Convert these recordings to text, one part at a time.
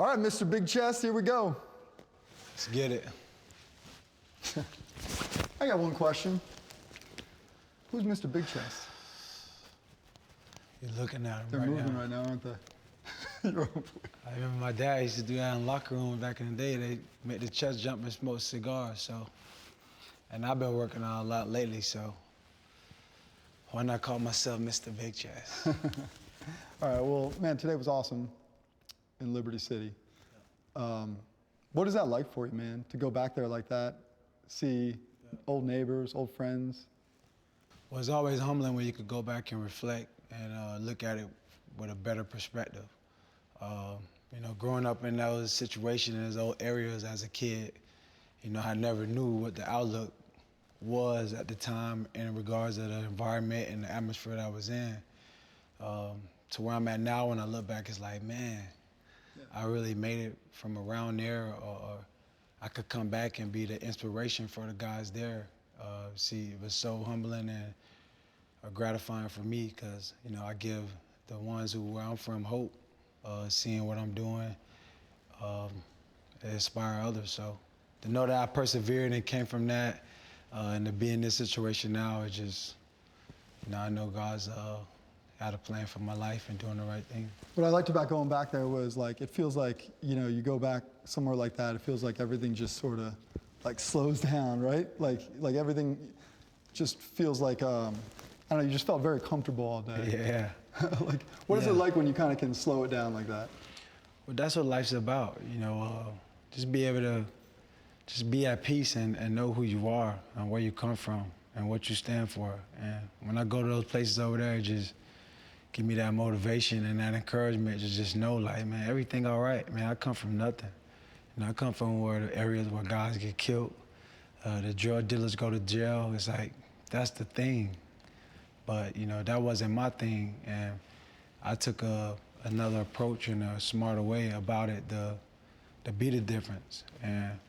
All right, Mr. Big Chest, here we go. Let's get it. I got one question. Who's Mr. Big Chest? You're looking at him They're right moving now. right now, aren't they? I remember my dad used to do that in the locker room back in the day. They make the chest jump and smoke cigars, so. And I've been working out a lot lately, so why not call myself Mr. Big Chest? All right, well, man, today was awesome in Liberty City. What is that like for you, man, to go back there like that, see old neighbors, old friends? Well, it's always humbling when you could go back and reflect and look at it with a better perspective. Growing up in those situations, in those old areas as a kid, I never knew what the outlook was at the time in regards to the environment and the atmosphere that I was in. To where I'm at now, when I look back, it's like, man, I really made it from around there, or I could come back and be the inspiration for the guys there. It was so humbling and gratifying for me because, I give the ones where I'm from hope, seeing what I'm doing, inspire others. So to know that I persevered and came from that, and to be in this situation now, it just, I know God's had a plan for my life and doing the right thing. What I liked about going back there was like, it feels like, you go back somewhere like that, it feels like everything just sort of like slows down, right? Like everything just feels like, I don't know, you just felt very comfortable all day. Yeah. Like, what is it like when you kind of can slow it down like that? Well, that's what life's about, just be able to just be at peace and know who you are and where you come from and what you stand for. And when I go to those places over there, it just give me that motivation and that encouragement to just know, like, man, everything all right. Man, I come from nothing. I come from the areas where guys get killed, the drug dealers go to jail. It's like, that's the thing. But, that wasn't my thing. And I took another approach and a smarter way about it to be the difference. And,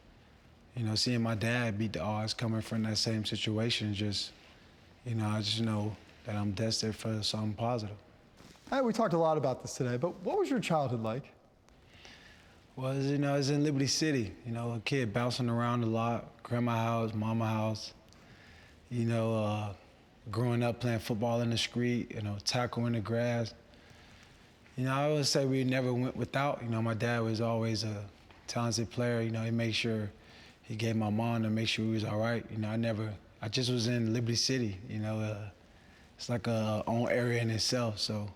seeing my dad beat the odds coming from that same situation, I just know that I'm destined for something positive. Hey, we talked a lot about this today, but what was your childhood like? Well, it's in Liberty City, a kid bouncing around a lot, grandma's house, mama's house, growing up playing football in the street, tackle in the grass. I always say we never went without. My dad was always a talented player. He made sure he gave my mom to make sure he was all right. I just was in Liberty City, it's like a own area in itself. So,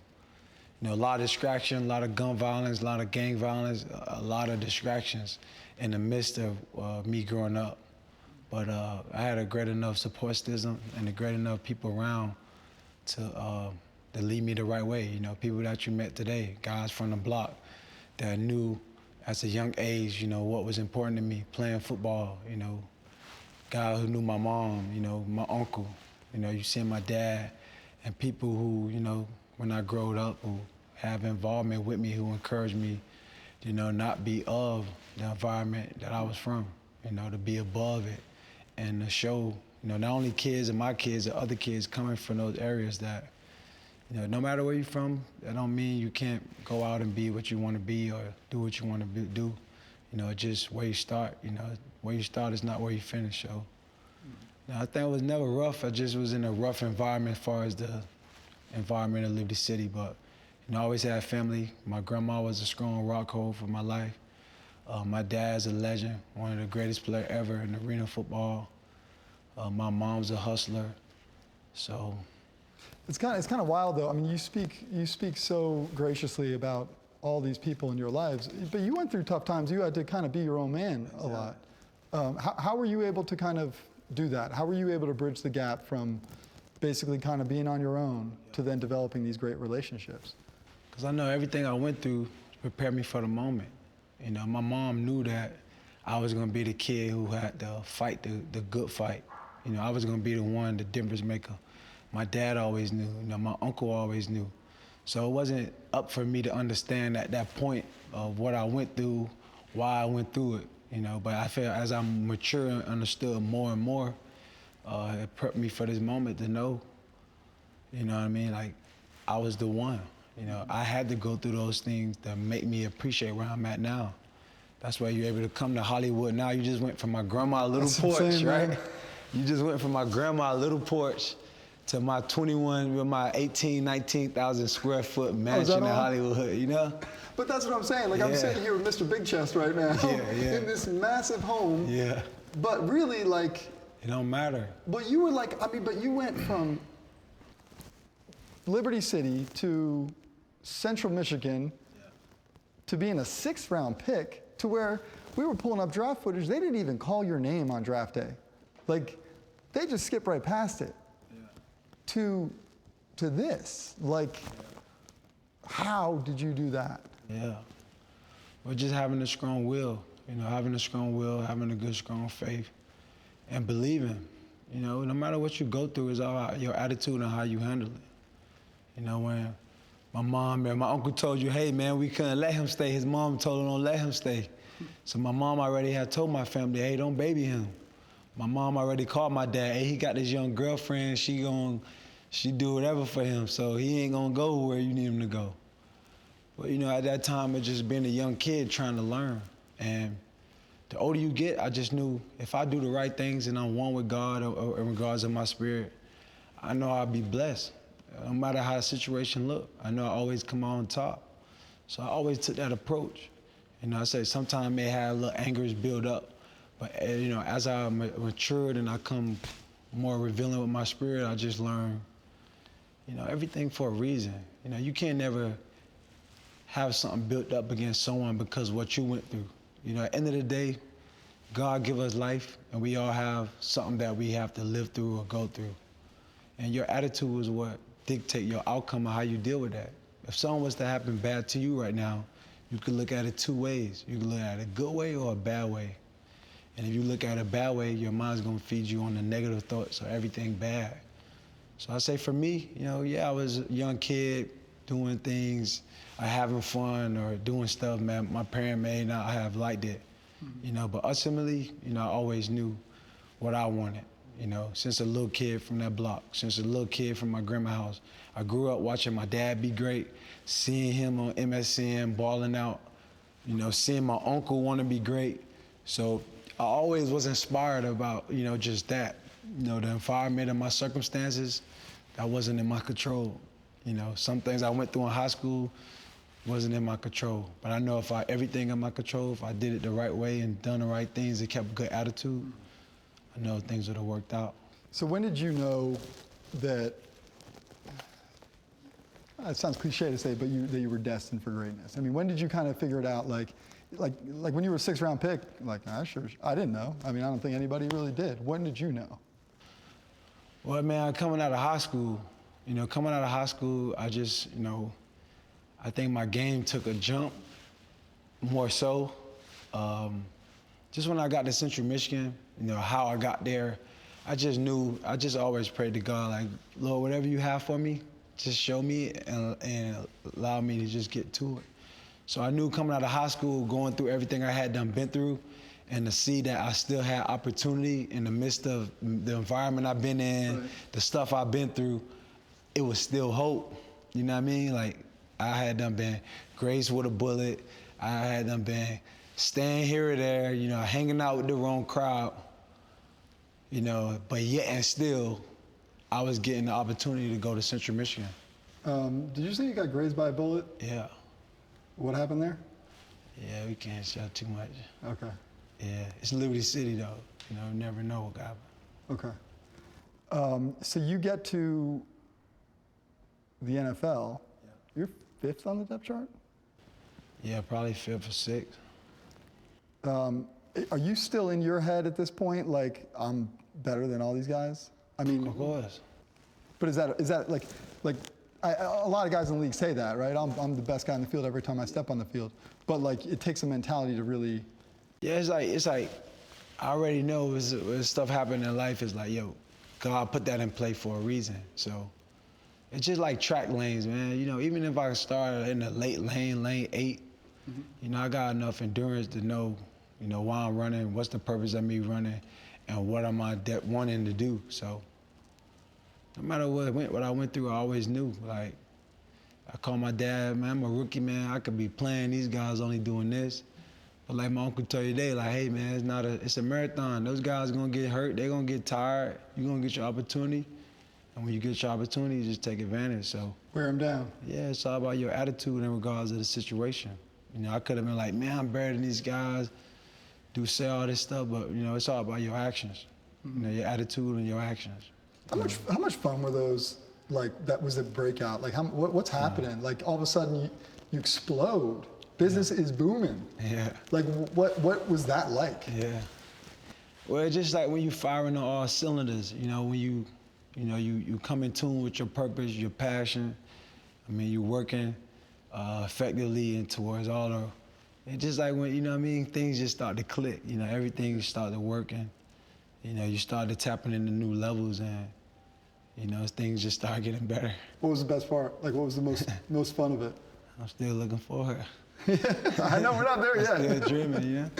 a lot of distraction, a lot of gun violence, a lot of gang violence, a lot of distractions in the midst of me growing up. But I had a great enough support system and a great enough people around to lead me the right way. People that you met today, guys from the block that knew at a young age, what was important to me, playing football, guys who knew my mom, my uncle, you see my dad, and people who, when I growed up, who have involvement with me, who encouraged me, not be of the environment that I was from, to be above it and to show, not only kids and my kids, but other kids coming from those areas that, no matter where you're from, that don't mean you can't go out and be what you want to be or do what you want to do. Just where you start. Where you start is not where you finish. So, I think it was never rough. I just was in a rough environment as far as the environment of Liberty City. But, I always had family. My grandma was a strong rock hold for my life. My dad's a legend, one of the greatest players ever in arena football. My mom's a hustler. So. It's kind of wild, though. I mean, you speak so graciously about all these people in your lives, but you went through tough times. You had to kind of be your own man a lot. How were you able to kind of do that? How were you able to bridge the gap from basically kind of being on your own to then developing these great relationships? Because I know everything I went through prepared me for the moment. My mom knew that I was going to be the kid who had to fight the good fight. I was going to be the one, the difference maker. My dad always knew, my uncle always knew. So it wasn't up for me to understand at that point of what I went through, why I went through it, but I feel as I mature and understood more and more, it prepped me for this moment to know, like I was the one, You know, I had to go through those things that make me appreciate where I'm at now. That's why you're able to come to Hollywood now. You just went from my grandma's little That's what I'm porch, saying, right? man. You just went from my grandma's little porch to my 21 with my 19,000 square foot mansion in all? Hollywood, you know? But that's what I'm saying. Like, I'm Yeah. sitting here with Mr. Big Chest right now in this massive home. Yeah. But really, like, It don't matter. but you were like, but you went from Liberty City to Central Michigan to being a 6th round pick to where we were pulling up draft footage. They didn't even call your name on draft day. Like, they just skipped right past it. To this. Like, how did you do that? Yeah. Well, just having a strong will, you know, having a strong will, having a good, strong faith, and believing. You know, no matter what you go through, it's all about your attitude and how you handle it. You know, when my mom and my uncle told you, hey, man, we couldn't let him stay, his mom told him don't let him stay. So my mom already had told my family, hey, don't baby him. My mom already called my dad, hey, he got this young girlfriend, she do whatever for him, so he ain't gonna go where you need him to go. But you know, at that time, it just being a young kid trying to learn. And the older you get, I just knew if I do the right things and I'm one with God or in regards to my spirit, I know I'll be blessed. No matter how the situation look, I know I always come out on top. So I always took that approach. You know, I say sometimes I may have little angers build up, but you know, as I matured and I come more revealing with my spirit, I just learned, you know, everything for a reason. You know, you can't never have something built up against someone because of what you went through. You know, at the end of the day, God give us life, and we all have something that we have to live through or go through. And your attitude is what dictate your outcome of how you deal with that. If something was to happen bad to you right now, you could look at it 2 ways. You could look at it a good way or a bad way. And if you look at it a bad way, your mind's gonna feed you on the negative thoughts or everything bad. So I say for me, you know, yeah, I was a young kid doing things, having fun or doing stuff, man, my parent may not have liked it, you know, but ultimately, you know, I always knew what I wanted, you know, since a little kid from that block, since a little kid from my grandma's house. I grew up watching my dad be great, seeing him on MSN, balling out, you know, seeing my uncle want to be great. So I always was inspired about, you know, just that. You know, the environment and my circumstances, that wasn't in my control. You know, some things I went through in high school wasn't in my control. But I know everything in my control, if I did it the right way and done the right things and kept a good attitude, I know things would have worked out. So when did you know that, it sounds cliche to say, but that you were destined for greatness? I mean, when did you kind of figure it out? Like when you were a 6th round pick, like, I didn't know. I mean, I don't think anybody really did. When did you know? Well, man, coming out of high school, I just, you know, I think my game took a jump more so. Just when I got to Central Michigan, you know, how I got there, I just knew, I just always prayed to God, like, Lord, whatever you have for me, just show me and allow me to just get to it. So I knew coming out of high school, going through everything I had been through, and to see that I still had opportunity in the midst of the environment I've been in, right, the stuff I've been through, it was still hope. You know what I mean? Like, I had been grazed with a bullet. I had been staying here or there, you know, hanging out with the wrong crowd, you know, but yet and still, I was getting the opportunity to go to Central Michigan. Did you say you got grazed by a bullet? Yeah. What happened there? Yeah, we can't share too much. Okay. Yeah, it's Liberty City though. You know, you never know what happened. Okay. So you get to the NFL. Yeah. You're 5th on the depth chart? Yeah, probably 5th or 6th. Are you still in your head at this point, like, I'm better than all these guys? I mean, of course. But is that like a lot of guys in the league say that, right? I'm the best guy in the field every time I step on the field. But like, it takes a mentality to really. Yeah, it's like I already know when stuff happening in life, it's like, yo, God put that in play for a reason. So it's just like track lanes, man. You know, even if I start in the late lane 8, you know, I got enough endurance to know, you know, why I'm running, what's the purpose of me running, and what am I wanting to do. So no matter what I went through, I always knew, like, I call my dad, man, I'm a rookie, man. I could be playing. These guys only doing this. But like my uncle told you today, like, hey, man, it's a marathon. Those guys are going to get hurt. They're going to get tired. You're going to get your opportunity. And when you get your opportunity, you just take advantage. So Wear them down. yeah, it's all about your attitude in regards to the situation. You know, I could have been like, man, I'm better than these guys, say all this stuff, but, you know, it's all about your actions. You know, your attitude and your actions. How much fun were those? Like, that was a breakout. Like, what's happening? Like, all of a sudden, you explode. Business is booming. Yeah. Like, what was that like? Yeah. Well, it's just like when you firing on all cylinders, you know, when you come in tune with your purpose, your passion. I mean, you're working effectively and towards all the, it's just like when, you know what I mean, things just start to click, you know, everything started working. You know, you started tapping into new levels and, you know, things just start getting better. What was the best part? Like, what was the most fun of it? I'm still looking forward. I know we're not there yet. Still dreaming, you know?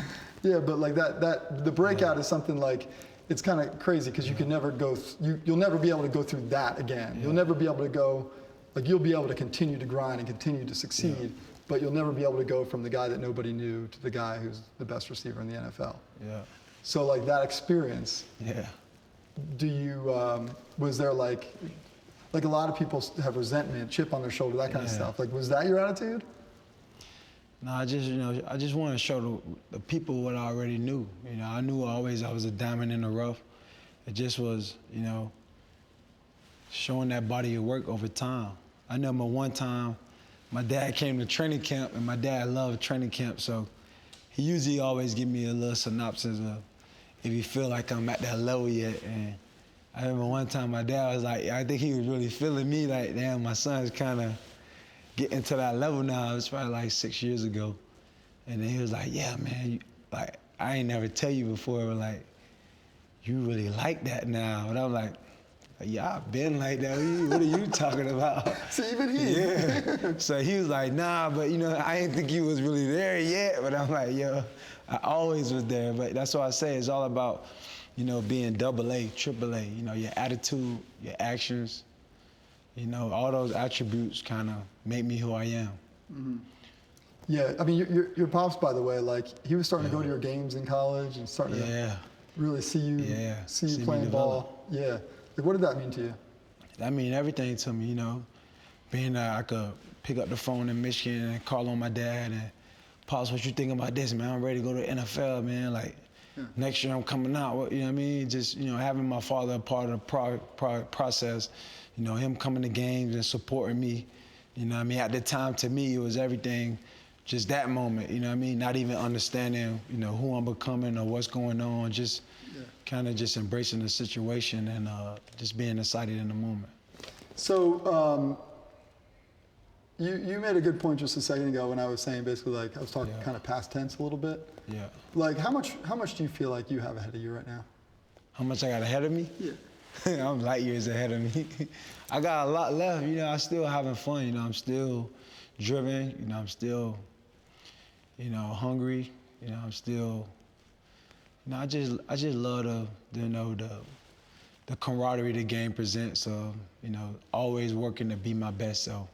Yeah, but like the breakout is something like, it's kind of crazy because you can never go, you'll never be able to go through that again. Yeah. You'll never be able to go, like you'll be able to continue to grind and continue to succeed, but you'll never be able to go from the guy that nobody knew to the guy who's the best receiver in the NFL. Yeah. So like that experience. Yeah. Do you, was there like a lot of people have resentment, chip on their shoulder, that kind of stuff. Like, was that your attitude? No, I just want to show the people what I already knew. You know, I knew always I was a diamond in the rough. It just was, you know, showing that body of work over time. I remember one time, my dad came to training camp, and my dad loved training camp, so he usually always give me a little synopsis of if you feel like I'm at that level yet. And I remember one time my dad was like, I think he was really feeling me, like, damn, my son's kind of getting to that level now. It was probably like 6 years ago. And then he was like, yeah, man, like, I ain't never tell you before, but like, you really like that now. And I'm like, yeah, I've been like that. What are you talking about? So even he. Yeah. So he was like, nah, but you know, I didn't think you was really there yet. But I'm like, yo, I always was there. But that's what I say. It's all about, you know, being double A, triple A. You know, your attitude, your actions. You know, all those attributes kind of make me who I am. Mm-hmm. Yeah, I mean, your pops, by the way, like he was starting to go to your games in college and starting to really see you playing ball. Yeah. Like, what did that mean to you? That mean everything to me, you know. Being that I could pick up the phone in Michigan and call on my dad and, Pops, what you think about this, man? I'm ready to go to the NFL, man. Like, next year I'm coming out. You know what I mean? Just, you know, having my father a part of the process, you know, him coming to games and supporting me. You know what I mean? At the time, to me, it was everything, just that moment, you know what I mean? Not even understanding, you know, who I'm becoming or what's going on, just kind of just embracing the situation and just being excited in the moment. So you made a good point just a second ago when I was saying basically like I was talking kind of past tense a little bit. Yeah. Like how much do you feel like you have ahead of you right now? How much I got ahead of me? Yeah. I'm light years ahead of me. I got a lot left. You know, I'm still having fun. You know, I'm still driven. You know, I'm still, you know, hungry. You know, I'm still. You know, I just love the camaraderie the game presents. So, you know, always working to be my best self,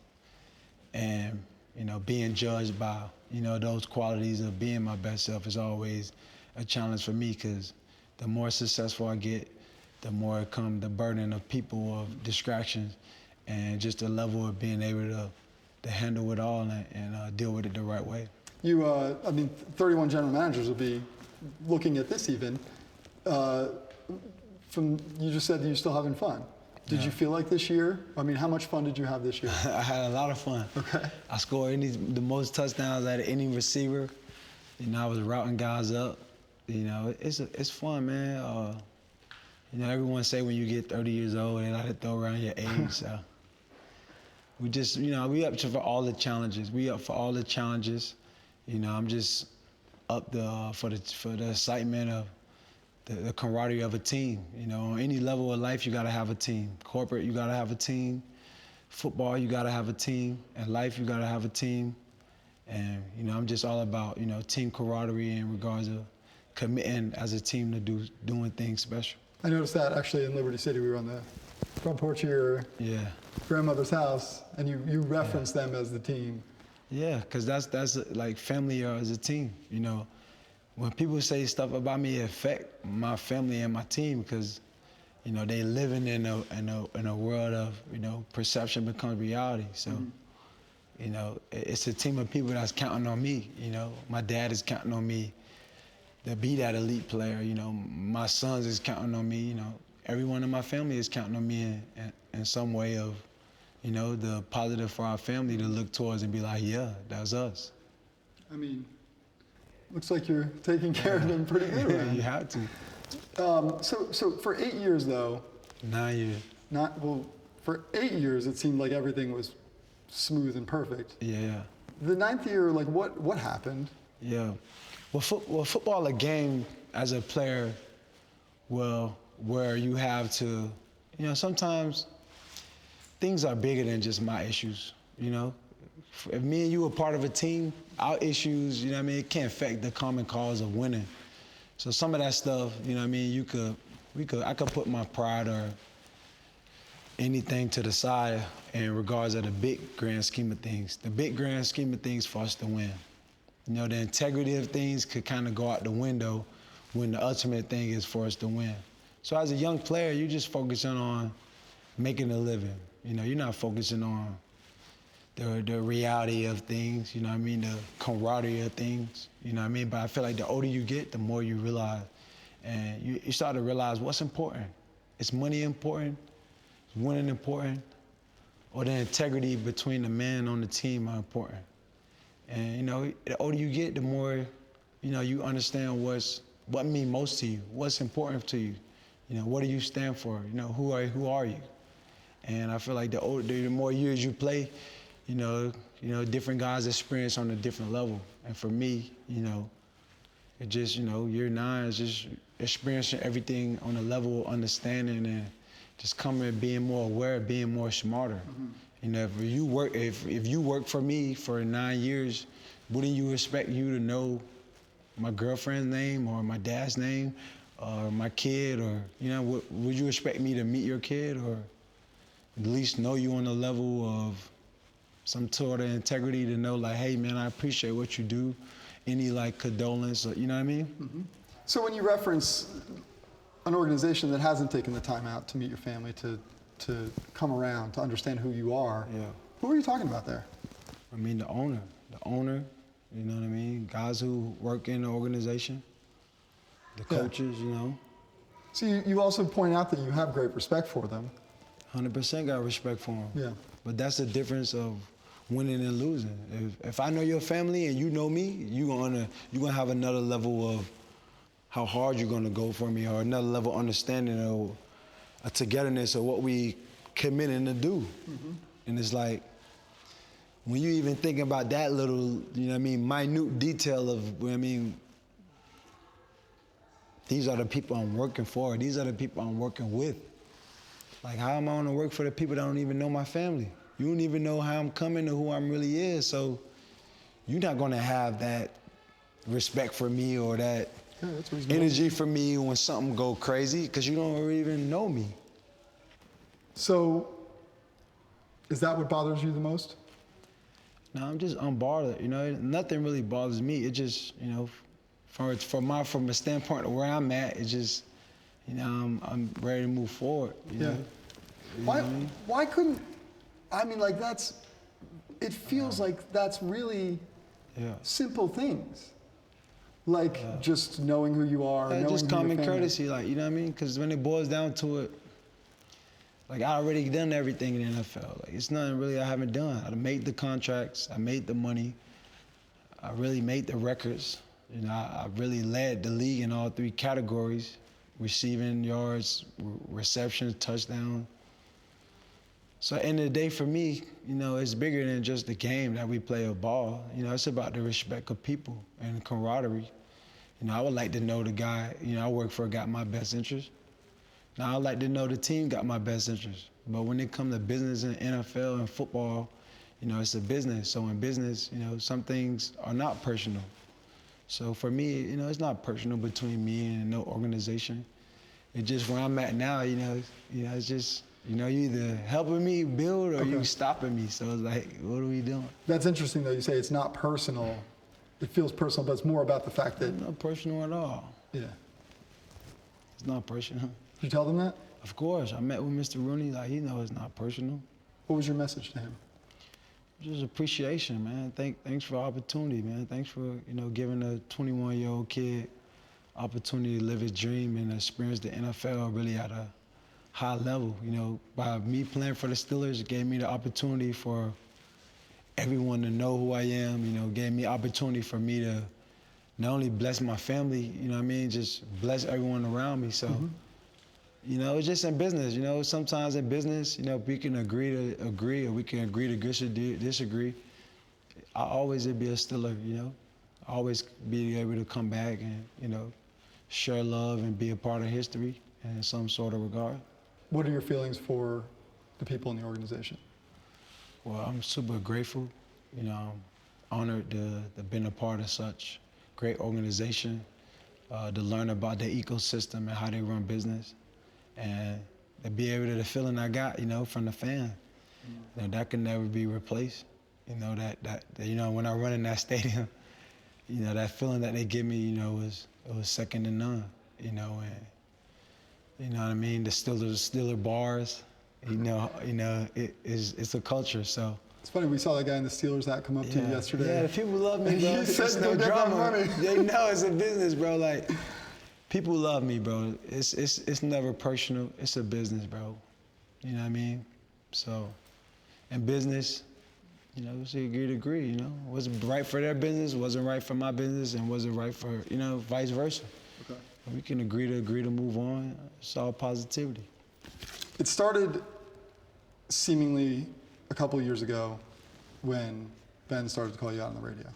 and you know, being judged by those qualities of being my best self is always a challenge for me because the more successful I get, the more it comes the burden of people, of distractions, and just the level of being able to handle it all and deal with it the right way. You, I mean, 31 general managers will be looking at this even. You just said that you're still having fun. Did you feel like this year? I mean, how much fun did you have this year? I had a lot of fun. Okay. I scored the most touchdowns out of any receiver. You know, I was routing guys up. You know, it's fun, man. You know, everyone say when you get 30 years old, they like to throw around your age. So we just, you know, we up for all the challenges. We up for all the challenges. You know, I'm just up for the excitement of the camaraderie of a team. You know, on any level of life, you got to have a team. Corporate, you got to have a team. Football, you got to have a team. And life, you got to have a team. And, you know, I'm just all about, you know, team camaraderie in regards to committing as a team to doing things special. I noticed that actually in Liberty City. We were on the front porch of your Yeah. grandmother's house, and you reference them as the team. Yeah, because that's like family as a team, you know. When people say stuff about me, it affect my family and my team because, you know, they living in a world of, you know, perception becomes reality. So, you know, it's a team of people that's counting on me, you know. My dad is counting on me to be that elite player, you know. My sons is counting on me, you know. Everyone in my family is counting on me in some way of, you know, the positive for our family to look towards and be like, yeah, that's us. I mean, looks like you're taking care of them pretty good around. You have to. So for 8 years though, 9 years. For 8 years it seemed like everything was smooth and perfect. Yeah. The 9th year, like what happened? Yeah. Well, football, a game as a player, well, where you have to, you know, sometimes things are bigger than just my issues, you know. If me and you are part of a team, our issues, you know what I mean, it can't affect the common cause of winning. So some of that stuff, you know what I mean, I could put my pride or anything to the side in regards of the big grand scheme of things. The big grand scheme of things for us to win. You know, the integrity of things could kind of go out the window when the ultimate thing is for us to win. So as a young player, you're just focusing on making a living. You know, you're not focusing on the reality of things, you know what I mean, the camaraderie of things, you know what I mean? But I feel like the older you get, the more you realize. And you start to realize what's important. Is money important? Is winning important? Or the integrity between the men on the team are important? And, you know, the older you get, the more, you know, you understand what means most to you, what's important to you. You know, what do you stand for? You know, who are you? And I feel like the more years you play, you know, different guys experience on a different level. And for me, you know, it just, you know, year 9 is just experiencing everything on a level of understanding and just coming and being more aware, being more smarter. You know, if you work for me for 9 years, wouldn't you expect you to know my girlfriend's name or my dad's name or my kid, or, you know, would you expect me to meet your kid or at least know you on the level of some sort of integrity to know, like, hey, man, I appreciate what you do. Any, like, condolence, or, you know what I mean? So when you reference an organization that hasn't taken the time out to meet your family, to come around, to understand who you are, who are you talking about there? I mean, the owner, you know what I mean? Guys who work in the organization, the coaches, you know. So you also point out that you have great respect for them. 100% got respect for them. Yeah. But that's the difference of winning and losing. If I know your family and you know me, you're gonna have another level of how hard you're gonna go for me, or another level of understanding of a togetherness of what we committing to do. And it's like, when you even think about that little, you know what I mean, minute detail of, what I mean, these are the people I'm working for, these are the people I'm working with. Like, how am I gonna work for the people that don't even know my family? You don't even know how I'm coming or who I'm really is, so you're not gonna have that respect for me or that energy for me when something go crazy, because you don't even know me. So, is that what bothers you the most? No, I'm just unbothered, you know, nothing really bothers me. It just, you know, from a standpoint of where I'm at, it's just, you know, I'm ready to move forward, you know? You know what I mean? Why couldn't, I mean, like, it feels like that's really simple things. Like just knowing who you are, knowing just who your common family is. courtesy, like, you know what I mean? Because when it boils down to it, like, I already done everything in the NFL. Like, it's nothing really I haven't done. I made the contracts, I made the money, I really made the records. You know, I really led the league in all 3 categories: receiving, yards, receptions, touchdown. So at the end of the day, for me, you know, it's bigger than just the game that we play a ball. You know, it's about the respect of people and camaraderie. You know, I would like to know the guy, you know, I work for got my best interest. Now, I'd like to know the team got my best interest. But when it comes to business and NFL and football, you know, it's a business. So in business, you know, some things are not personal. So for me, you know, it's not personal between me and no organization. It's just where I'm at now, you know, it's just, You know, you either helping me build or you stopping me. So it's like, what are we doing? That's interesting, though. You say it's not personal. It feels personal, but it's more about the fact that... It's not personal at all. Yeah. It's not personal. Did you tell them that? Of course. I met with Mr. Rooney. Like, he knows it's not personal. What was your message to him? Just appreciation, man. Thanks for the opportunity, man. Thanks for, you know, giving a 21-year-old kid opportunity to live his dream and experience the NFL really at a high level. You know, by me playing for the Steelers, it gave me the opportunity for everyone to know who I am, you know, gave me opportunity for me to not only bless my family, you know what I mean, just bless everyone around me. So, you know, it's just in business, you know, sometimes in business, you know, we can agree to agree or we can agree to disagree. I always be a Steeler, you know, always be able to come back and, you know, share love and be a part of history in some sort of regard. What are your feelings for the people in the organization? Well, I'm super grateful, you know, honored to been a part of such great organization, to learn about their ecosystem and how they run business, and to be able to, the feeling I got, you know, from the fan, you know, that can never be replaced. You know, that you know, when I run in that stadium, you know, that feeling that they give me, you know, it was second to none, you know, and you know what I mean, the Steeler bars. You know, it's a culture, so. It's funny, we saw that guy in the Steelers hat come up to you yesterday. Yeah, the people love me, bro. He said, it's "Go no get that drama. money." They know it's a business, bro. Like, people love me, bro. It's never personal. It's a business, bro. You know what I mean? So, in business, you know, it's agree to agree, you know. What's right for their business wasn't right for my business, and wasn't right for, you know, vice versa. Okay. We can agree to move on. It's all positivity. It started seemingly a couple of years ago when Ben started to call you out on the radio.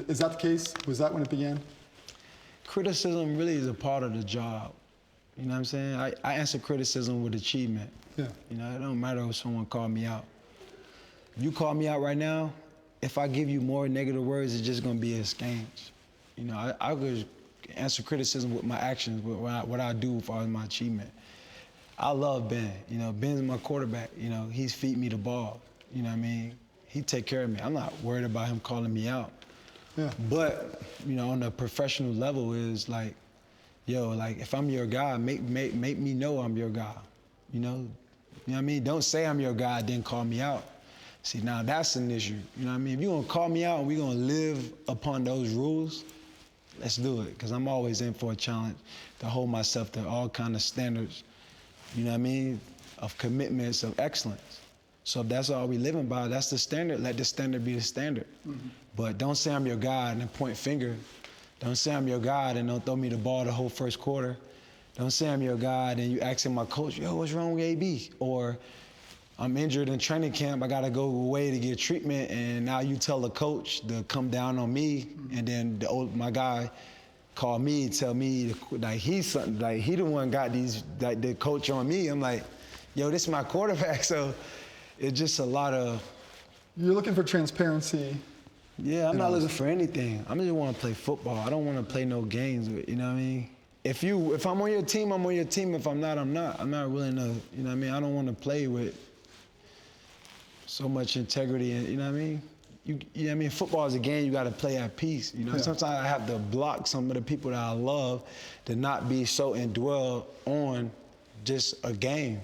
Is that the case? Was that when it began? Criticism really is a part of the job. You know what I'm saying? I answer criticism with achievement. Yeah. You know, it don't matter if someone called me out. If you call me out right now, if I give you more negative words, it's just gonna be a exchange. You know, I could answer criticism with my actions, with what I do as far as my achievement. I love Ben. You know, Ben's my quarterback. You know, he's feed me the ball. You know what I mean? He take care of me. I'm not worried about him calling me out. Yeah. But, you know, on a professional level is like, yo, like if I'm your guy, make me know I'm your guy. You know what I mean? Don't say I'm your guy, then call me out. See, now that's an issue. You know what I mean? If you're gonna call me out and we're gonna live upon those rules, let's do it. Because I'm always in for a challenge to hold myself to all kind of standards, you know what I mean, of commitments, of excellence. So if that's all we living by, that's the standard. Let the standard be the standard. But don't say I'm your God and then point finger. Don't say I'm your God and don't throw me the ball the whole first quarter. Don't say I'm your God and you asking my coach, yo, what's wrong with AB? Or I'm injured in training camp, I gotta go away to get treatment, and now you tell the coach to come down on me, and then my guy call me, tell me like he's something, like he the one got these, like the coach on me. I'm like, yo, this is my quarterback. So it's just a lot of. You're looking for transparency. Yeah, I'm not looking for anything. I just want to play football. I don't want to play no games. You know what I mean? If I'm on your team, I'm on your team. If I'm not, I'm not. I'm not willing to. You know what I mean? I don't want to play with so much integrity, and you know what I mean? You know what I mean? Football is a game you got to play at peace. You know, sometimes I have to block some of the people that I love to not be so indwelled on just a game.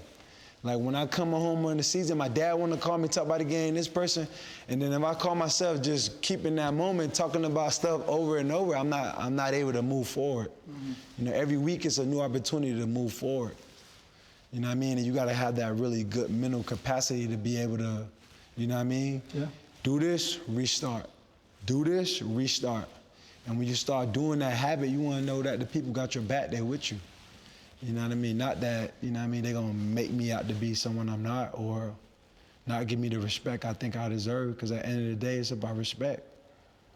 Like when I come home in the season, my dad want to call me, talk about the game, this person, and then if I call myself just keeping that moment, talking about stuff over and over, I'm not able to move forward. You know, every week it's a new opportunity to move forward. You know what I mean? And you got to have that really good mental capacity to be able to, you know what I mean? Yeah. Do this, restart. Do this, restart. And when you start doing that habit, you want to know that the people got your back there with you. You know what I mean? Not that, you know what I mean, they're going to make me out to be someone I'm not, or not give me the respect I think I deserve, because at the end of the day, it's about respect.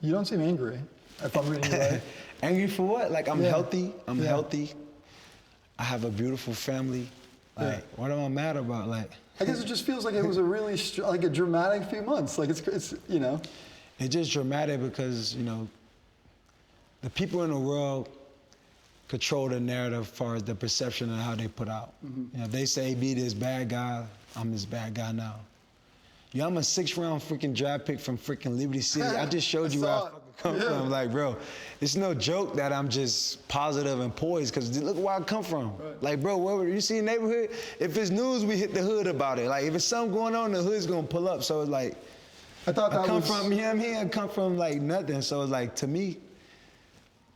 You don't seem angry, if I'm reading you right. Angry for what? Like, I'm healthy. I'm healthy. I have a beautiful family. Like, what am I mad about? Like, I guess it just feels like it was a really, like a dramatic few months. Like, it's you know. It's just dramatic because, you know, the people in the world control the narrative as far as the perception of how they put out. You know, if they say be this bad guy, I'm this bad guy now. Yeah, I'm a 6th-round freaking draft pick from freaking Liberty City. I just showed you where I fucking come from. Like, bro, it's no joke that I'm just positive and poised, because look where I come from. Right. Like, bro, where you see a neighborhood, if it's news, we hit the hood about it. Like, if it's something going on, the hood's gonna pull up. So it's like, I come from here, I come from like nothing. So it's like, to me,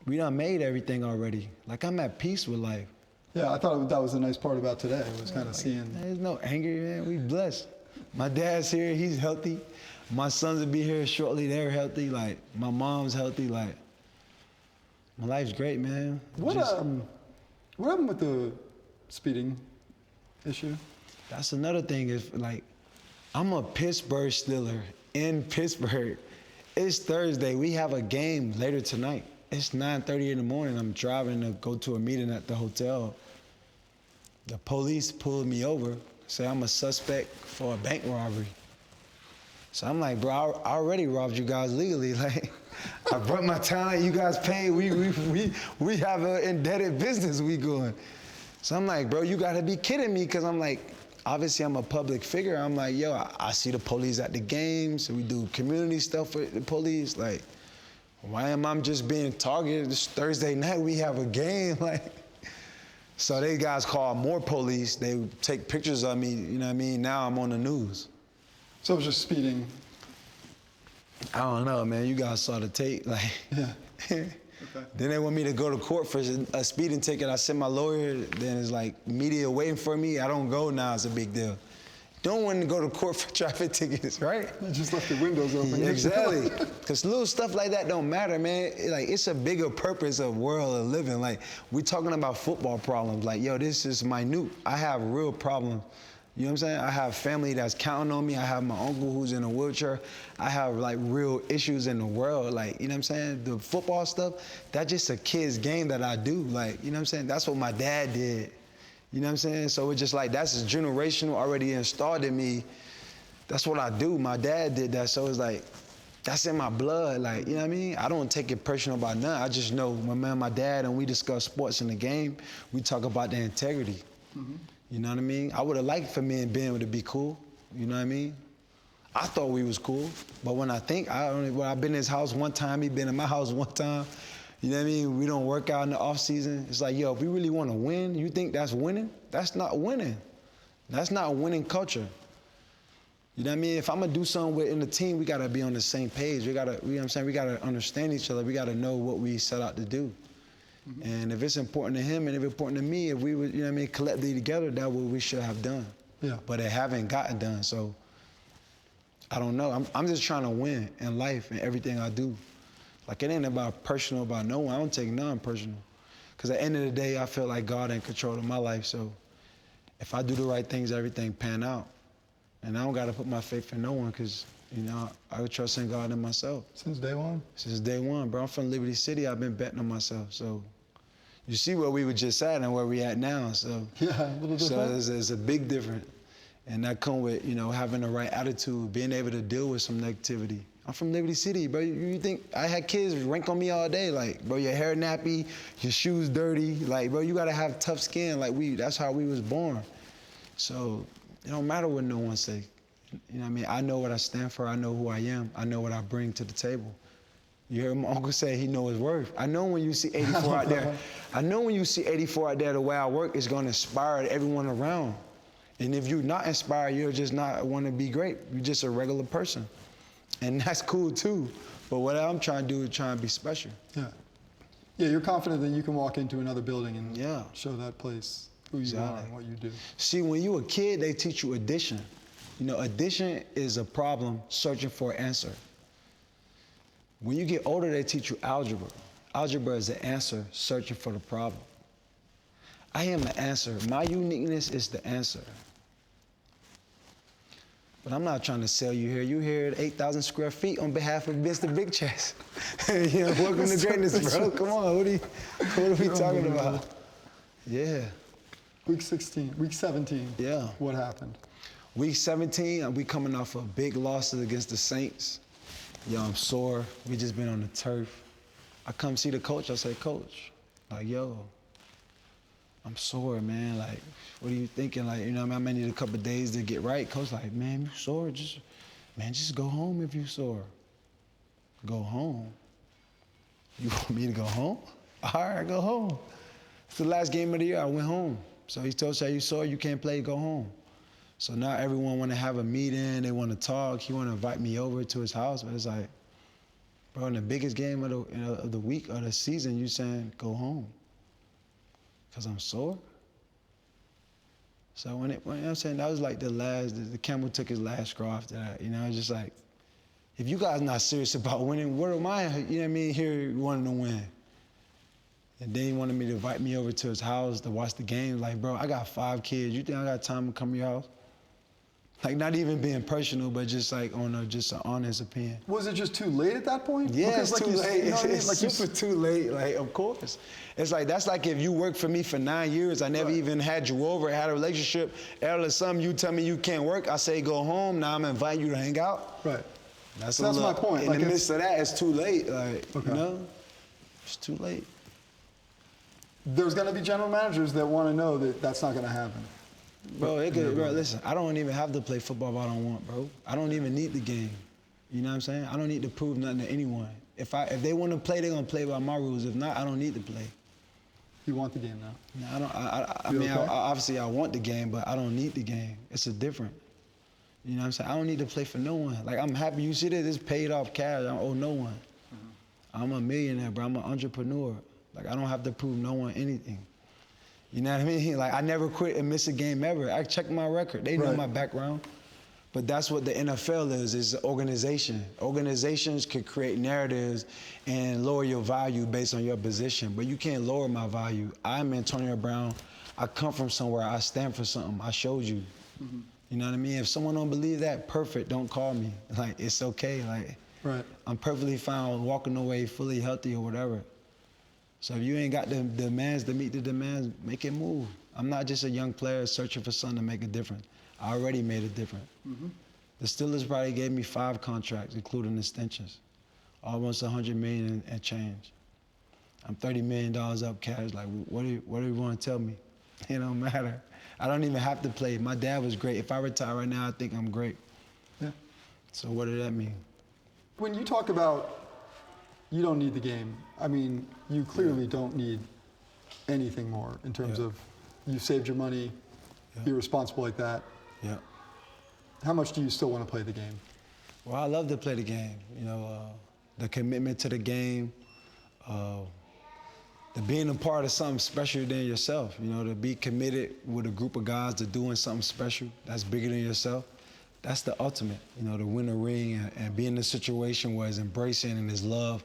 we done made everything already. Like, I'm at peace with life. Yeah, I thought that was a nice part about today. It was kind of seeing. There's no anger, man. We blessed. My dad's here, he's healthy. My sons will be here shortly, they're healthy. Like, my mom's healthy. Like, my life's great, man. What happened with the speeding issue? That's another thing, is like, I'm a Pittsburgh Steeler in Pittsburgh. It's Thursday, we have a game later tonight. It's 9:30 in the morning, I'm driving to go to a meeting at the hotel. The police pulled me over, say I'm a suspect for a bank robbery. So I'm like, bro, I already robbed you guys legally. Like, I brought my talent, you guys paid, we have an indebted business we going. So I'm like, bro, you gotta be kidding me, because I'm like, obviously I'm a public figure. I'm like, yo, I see the police at the games, we do community stuff with the police. Like, why am I just being targeted? This Thursday night, we have a game, like. So they guys call more police, they take pictures of me, you know what I mean? Now I'm on the news. So it was just speeding. I don't know, man, you guys saw the tape, like. Yeah. Okay. Then they want me to go to court for a speeding ticket. I send my lawyer, then it's like media waiting for me. I don't go now, it's a big deal. Don't want to go to court for traffic tickets, right? You just left the windows open. Yeah, exactly. Because little stuff like that don't matter, man. Like, it's a bigger purpose of world of living. Like, we talking about football problems. Like, yo, this is minute. I have real problems. You know what I'm saying? I have family that's counting on me. I have my uncle who's in a wheelchair. I have, like, real issues in the world. Like, you know what I'm saying? The football stuff, that's just a kid's game that I do. Like, you know what I'm saying? That's what my dad did. You know what I'm saying? So it's just like, that's generational, already installed in me. That's what I do. My dad did that, so it's like, that's in my blood. Like, you know what I mean? I don't take it personal about nothing. I just know my dad, and we discuss sports in the game, we talk about the integrity. You know what I mean? I would have liked for me and Ben to be cool. You know what I mean? I thought we was cool, but when I think, I've been in his house one time, he been in my house one time. You know what I mean? We don't work out in the offseason. It's like, yo, if we really want to win, you think that's winning? That's not winning. That's not a winning culture. You know what I mean? If I'm gonna do something in the team, we gotta be on the same page. We gotta, you know what I'm saying? We gotta understand each other. We gotta know what we set out to do. And if it's important to him and if it's important to me, if we would, you know what I mean, collectively together, that's what we should have done. Yeah. But it haven't gotten done, so I don't know. I'm just trying to win in life and everything I do. Like, it ain't about personal about no one. I don't take none personal. Because at the end of the day, I feel like God in control of my life. So if I do the right things, everything pan out. And I don't got to put my faith in no one, because, you know, I would trust in God and myself. Since day one? Since day one, bro. I'm from Liberty City. I've been betting on myself. So you see where we were just at and where we at now. So yeah, a little different. So there's a big difference. And that come with, you know, having the right attitude, being able to deal with some negativity. I'm from Liberty City, bro. You think I had kids rank on me all day, like, bro, your hair nappy, your shoes dirty, like, bro, you gotta have tough skin, like that's how we was born. So it don't matter what no one say. You know what I mean? I know what I stand for, I know who I am, I know what I bring to the table. You heard my uncle say he know his worth. I know when you see 84 out there, I know when you see 84 out there, the way I work is gonna inspire everyone around. And if you're not inspired, you're just not wanna be great. You're just a regular person. And that's cool too. But what I'm trying to do is try and be special. Yeah. Yeah, you're confident that you can walk into another building and show that place who you are and what you do. See, when you a kid, they teach you addition. You know, addition is a problem searching for an answer. When you get older, they teach you algebra. Algebra is the answer searching for the problem. I am the answer. My uniqueness is the answer. But I'm not trying to sell you here. You here at 8,000 square feet on behalf of Mr. Big Chest. You know, welcome to greatness, bro. Come on, what are we talking about? Yeah. Week 17. Yeah. What happened? Week 17, we coming off of big losses against the Saints. Yo, I'm sore. We just been on the turf. I come see the coach. I say, Coach, like, yo, I'm sore, man. Like, what are you thinking? Like, you know, I might need a couple of days to get right. Coach like, man, you sore? Just go home if you sore. Go home? You want me to go home? All right, go home. It's the last game of the year. I went home. So he told me, you sore? You can't play. Go home. So now everyone want to have a meeting. They want to talk. He want to invite me over to his house. But it's like, bro, in the biggest game of the week or the season, you saying go home because I'm sore? So when you know what I'm saying, that was like the camel took his last straw after that. You know, it's just like, if you guys not serious about winning, what am I, you know what I mean, here wanting to win? And then he wanted me to invite me over to his house to watch the game. Like, bro, I got 5 kids. You think I got time to come to your house? Like, not even being personal, but just like just an honest opinion. Was it just too late at that point? Yeah, because, it's too late. You know what I mean? It's like super too late. Like, of course. It's like, that's like if you worked for me for 9 years, I never even had you over, had a relationship. All of a sudden, you tell me you can't work, I say go home, now I'm inviting you to hang out. Right. That's my point. In like the midst of that, it's too late. Like, okay. You know, it's too late. There's going to be general managers that want to know that that's not going to happen. Bro, listen, I don't even have to play football if I don't want, bro. I don't even need the game. You know what I'm saying? I don't need to prove nothing to anyone. If they want to play, they're going to play by my rules. If not, I don't need to play. You want the game now? No, I mean, okay? Obviously I want the game, but I don't need the game. It's a different. You know what I'm saying? I don't need to play for no one. Like, I'm happy. You see this paid off cash. I don't owe no one. Mm-hmm. I'm a millionaire, bro. I'm an entrepreneur. Like, I don't have to prove no one anything. You know what I mean? Like, I never quit and miss a game ever. I check my record. They know my background. But that's what the NFL is organization. Organizations could create narratives and lower your value based on your position, but you can't lower my value. I'm Antonio Brown. I come from somewhere. I stand for something. I showed you. Mm-hmm. You know what I mean? If someone don't believe that, perfect, don't call me. Like, it's okay. Like, I'm perfectly fine walking away fully healthy or whatever. So if you ain't got the demands to meet the demands, make it move. I'm not just a young player searching for something to make a difference. I already made a difference. Mm-hmm. The Steelers probably gave me 5 contracts, including extensions, almost $100 million and change. I'm $30 million up cash. Like, what do you want to tell me? It don't matter. I don't even have to play. My dad was great. If I retire right now, I think I'm great. Yeah. So what did that mean? When you talk about you don't need the game, I mean, you clearly don't need anything more in terms of you've saved your money, you're responsible like that. Yeah. How much do you still want to play the game? Well, I love to play the game. You know, the commitment to the game, the being a part of something special than yourself. You know, to be committed with a group of guys to doing something special that's bigger than yourself. That's the ultimate. You know, to win a ring and be in a situation where it's embracing and it's love.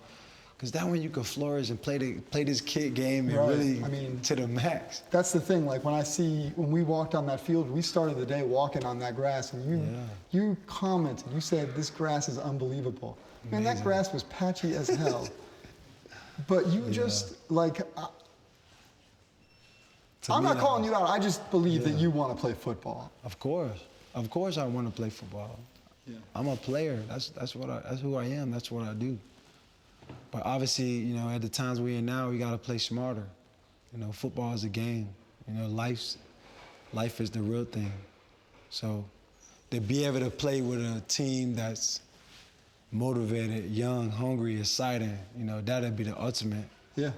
Because that when you can flourish and play this kid game and really, I mean, to the max. That's the thing. Like when we walked on that field, we started the day walking on that grass, and you commented. You said this grass is unbelievable. Man, that grass was patchy as hell. But you just like. I'm not calling you out. I just believe that you want to play football. Of course, I want to play football. Yeah. I'm a player. That's who I am. That's what I do. But obviously, you know, at the times we're in now, we got to play smarter. You know, football is a game. You know, life is the real thing. So to be able to play with a team that's motivated, young, hungry, exciting, you know, that'd be the ultimate. Yeah.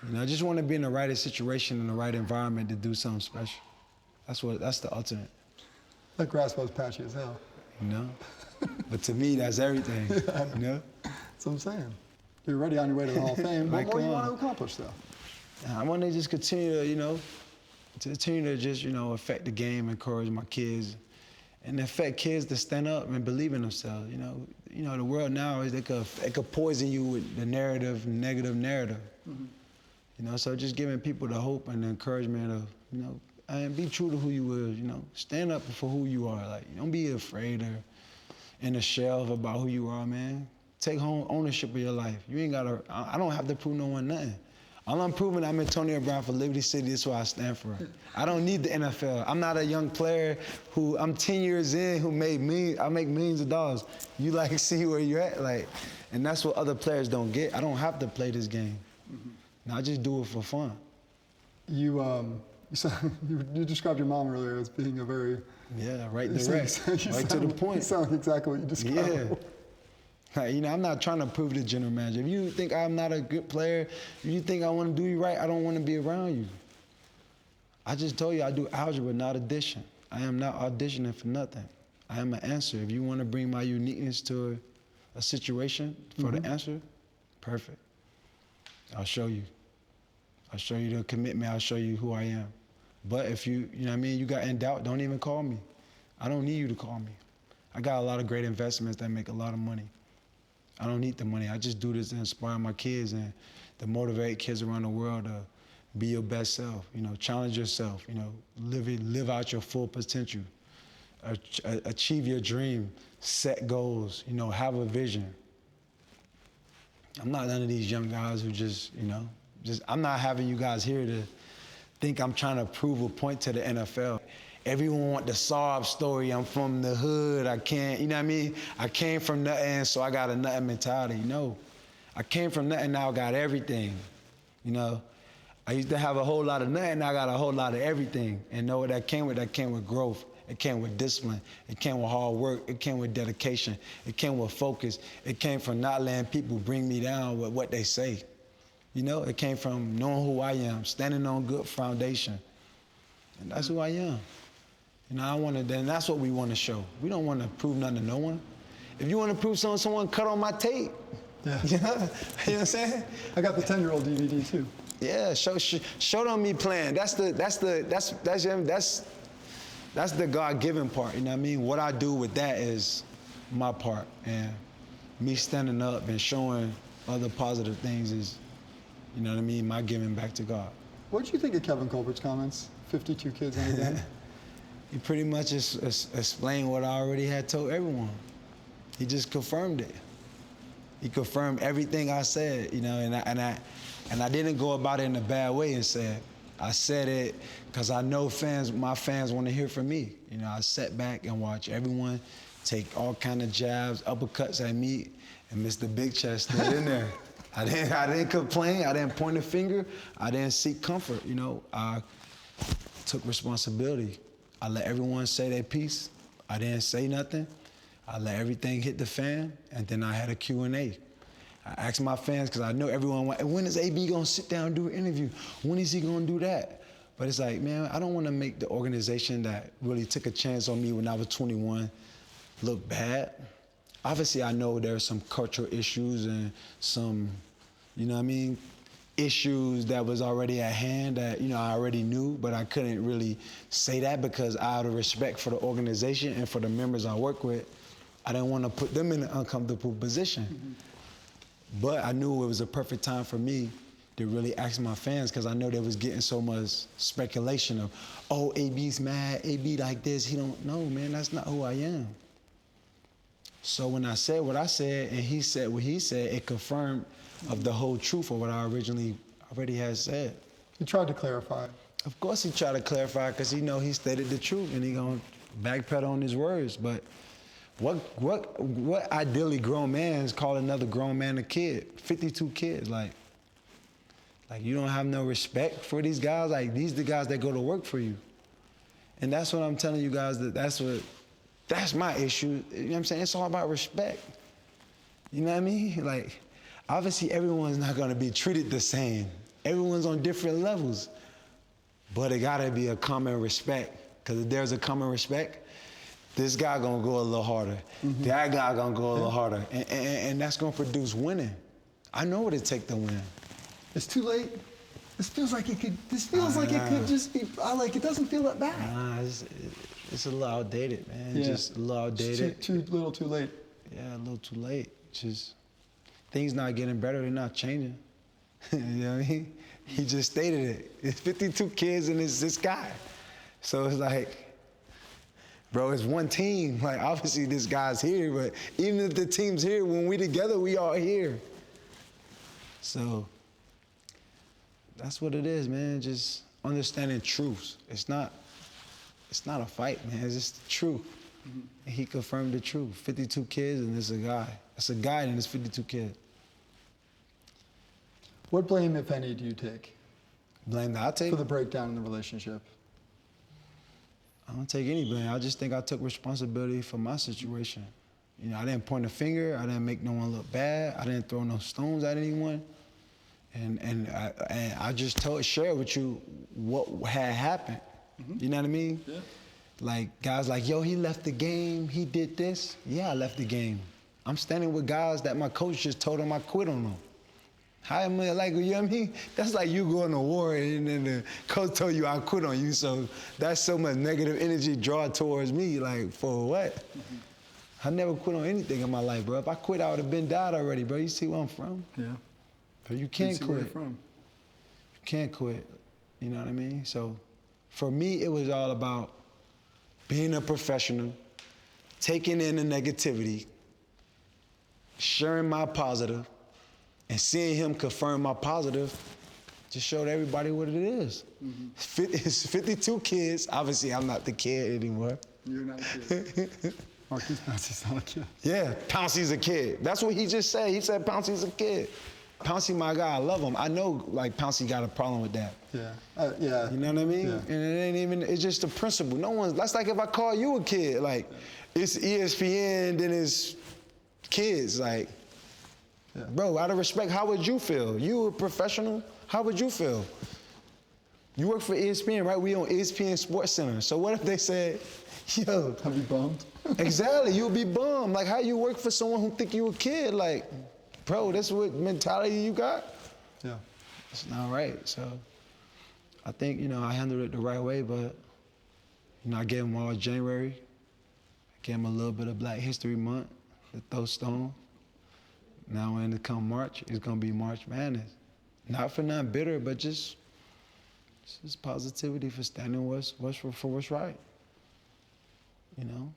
You know, I just want to be in the right situation, in the right environment to do something special. That's the ultimate. That grass was patchy as hell. You know? But to me, that's everything. Yeah. You know? That's what I'm saying. You're already on your way to the Hall of Fame. What more do you want to accomplish, though? I want to just continue to, you know, affect the game, encourage my kids, and affect kids to stand up and believe in themselves. You know, the world now is they could poison you with the narrative, negative narrative. Mm-hmm. You know, so just giving people the hope and the encouragement of, you know, and be true to who you is. You know, stand up for who you are. Like, don't be afraid or in a shell about who you are, man. Take home ownership of your life. You ain't gotta. I don't have to prove no one nothing. All I'm proving, I'm Antonio Brown for Liberty City. That's what I stand for. I don't need the NFL. I'm not a young player I'm 10 years in who I make millions of dollars. You like see where you're at, like, and that's what other players don't get. I don't have to play this game. Mm-hmm. I just do it for fun. you described your mom earlier as being a very right direct, right to the point. You sound like exactly what you described. Yeah. I'm not trying to prove to the general manager. If you think I'm not a good player, if you think I want to do you right, I don't want to be around you. I just told you I do algebra, not addition. I am not auditioning for nothing. I am an answer. If you want to bring my uniqueness to a situation for the answer, perfect. I'll show you. I'll show you the commitment. I'll show you who I am. But if you got in doubt, don't even call me. I don't need you to call me. I got a lot of great investments that make a lot of money. I don't need the money. I just do this to inspire my kids and to motivate kids around the world to be your best self, challenge yourself, live out your full potential, achieve your dream, set goals, have a vision. I'm not none of these young guys who I'm not having you guys here to think I'm trying to prove a point to the NFL. Everyone want the sob story. I'm from the hood. I can't, I came from nothing, so I got a nothing mentality. No, I came from nothing, now I got everything. I used to have a whole lot of nothing, now I got a whole lot of everything. And know what that came with? That came with growth. It came with discipline. It came with hard work. It came with dedication. It came with focus. It came from not letting people bring me down with what they say. It came from knowing who I am, standing on good foundation. And that's who I am. Then that's what we want to show. We don't want to prove nothing to no one. If you want to prove something, someone cut on my tape. Yeah. You know what I'm saying? I got the 10-year-old DVD too. Yeah, show them me playing. That's the God-given part. What I do with that is my part, and me standing up and showing other positive things is, my giving back to God. What did you think of Kevin Colbert's comments? 52 kids in the game. He pretty much explained what I already had told everyone. He just confirmed it. He confirmed everything I said, and I didn't go about it in a bad way and say it. I said it because I know my fans want to hear from me. I sat back and watched everyone take all kind of jabs, uppercuts at me, and Mr. Big Chest stood in there. I didn't complain. I didn't point a finger. I didn't seek comfort. I took responsibility. I let everyone say their piece. I didn't say nothing. I let everything hit the fan, and then I had a Q&A. I asked my fans, because I know everyone went, when is AB going to sit down and do an interview? When is he going to do that? But it's like, man, I don't want to make the organization that really took a chance on me when I was 21 look bad. Obviously, I know there are some cultural issues and some, issues that was already at hand that, I already knew, but I couldn't really say that because out of respect for the organization and for the members I work with, I didn't want to put them in an uncomfortable position. Mm-hmm. But I knew it was a perfect time for me to really ask my fans because I know they was getting so much speculation of, oh, AB's mad, AB like this, he don't know, man, that's not who I am. So when I said what I said and he said what he said, it confirmed of the whole truth of what I already had said. He tried to clarify. Of course he tried to clarify because he stated the truth and he gonna backpedal on his words. But what ideally grown man is call another grown man a kid? 52 kids, like you don't have no respect for these guys? Like these the guys that go to work for you. And that's what I'm telling you guys, that's my issue. You know what I'm saying? It's all about respect. You know what I mean? Like, obviously everyone's not gonna be treated the same. Everyone's on different levels. But it gotta be a common respect. Because if there's a common respect, this guy gonna go a little harder. Mm-hmm. That guy gonna go a little harder. And that's gonna produce winning. I know what it takes to win. It's too late. This feels like it could just be, it doesn't feel that bad. Nah, it's a little outdated, man. Yeah. Just a little outdated. It's too little too late. Yeah, a little too late. Just, things not getting better, they're not changing. You know what I mean? He just stated it. It's 52 kids and it's this guy. So it's like, bro, it's one team. Like, obviously this guy's here, but even if the team's here, when we together, we all here. So that's what it is, man. Just understanding truths. It's not a fight, man. It's just the truth. Mm-hmm. And he confirmed the truth. 52 kids and it's a guy. It's a guy and it's 52 kids. What blame, if any, do you take? Blame that I take? for the breakdown in the relationship? I don't take any blame. I just think I took responsibility for my situation. You know, I didn't point a finger. I didn't make no one look bad. I didn't throw no stones at anyone. And I just shared with you what had happened. You know what I mean? Yeah. Like, guys like, yo, he left the game. He did this. Yeah, I left the game. I'm standing with guys that my coach just told him I quit on them. How am I, like, you know what I mean? That's like you going to war and then the coach told you I quit on you. So that's so much negative energy drawn towards me. Like, for what? I never quit on anything in my life, bro. If I quit, I would have been died already, bro. You see where I'm from? Yeah. But you can't See quit. where you're from. You can't quit. You know what I mean? So for me, it was all about being a professional, taking in the negativity, sharing my positive, and seeing him confirm my positive, just showed everybody what it is. It's 52 kids. Obviously, I'm not the kid anymore. You're not a kid. Marquise Pouncey's not a kid. Yeah, Pouncey's a kid. That's what he just said. He said Pouncey's a kid. Pouncey, my guy, I love him. I know, like, Pouncey got a problem with that. Yeah. Yeah. You know what I mean? Yeah. And it ain't even, it's just a principle. That's like if I call you a kid, like, it's ESPN, then it's kids, like, bro, out of respect, how would you feel? You a professional, how would you feel? You work for ESPN, right? We on ESPN Sports Center. So what if they said, yo. Have you bummed? Exactly, you'll be bummed. Like, how you work for someone who think you a kid? Like, bro, that's what mentality you got? Yeah. It's not right. So I think, you know, I handled it the right way, but, you know, I gave them all January. I gave them a little bit of Black History Month to throw stone. Now when it come March, it's gonna be March Madness. Not for nothing bitter, but just positivity for standing for what's right. You know?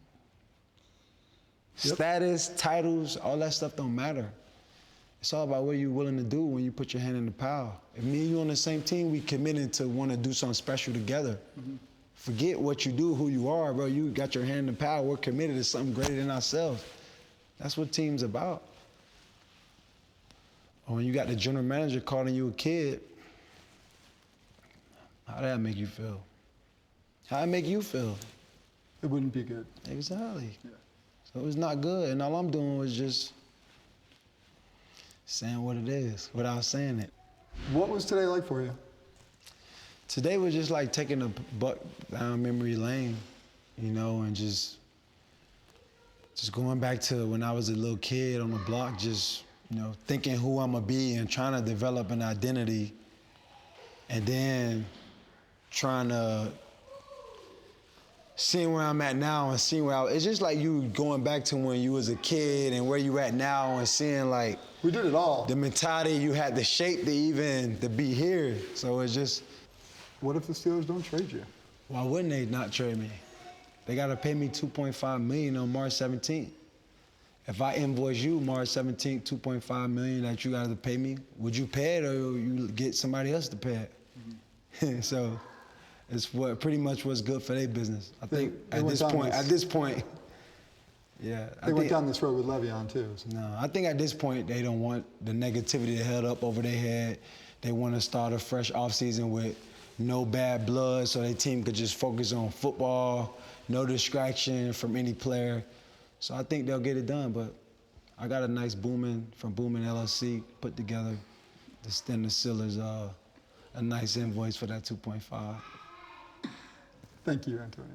Yep. Status, titles, all that stuff don't matter. It's all about what you're willing to do when you put your hand in the pile. If me and you on the same team, we committed to want to do something special together. Forget what you do, who you are, bro. You got your hand in the pile. We're committed to something greater than ourselves. That's what team's about. Or when you got the general manager calling you a kid, how'd that make you feel? How'd it make you feel? It wouldn't be good. Exactly. Yeah. So it's not good. And all I'm doing was just saying what it is without saying it. What was today like for you? Today was just like taking a buck down memory lane, you know, and just going back to when I was a little kid on the block, just, you know, thinking who I'm gonna be and trying to develop an identity, and then trying to seeing where I'm at now and seeing it's just like you going back to when you was a kid and where you at now and seeing like We did it all. the mentality you had, the shape to be here. So it's just, What if the Steelers don't trade you? why wouldn't they not trade me? They gotta pay me $2.5 million on March 17th. If I invoice you March 17th, $2.5 million that you gotta pay me, would you pay it or you get somebody else to pay it? So it's pretty much what's good for their business. I think They at went this point, yeah. They went down this road with Le'Veon too. So. No, I think at this point they don't want the negativity held up over their head. They want to start a fresh offseason with no bad blood so their team could just focus on football, no distraction from any player. So I think they'll get it done, but I got a nice Booming LLC put together to send the Steelers a nice invoice for that 2.5. Thank you, Antonio.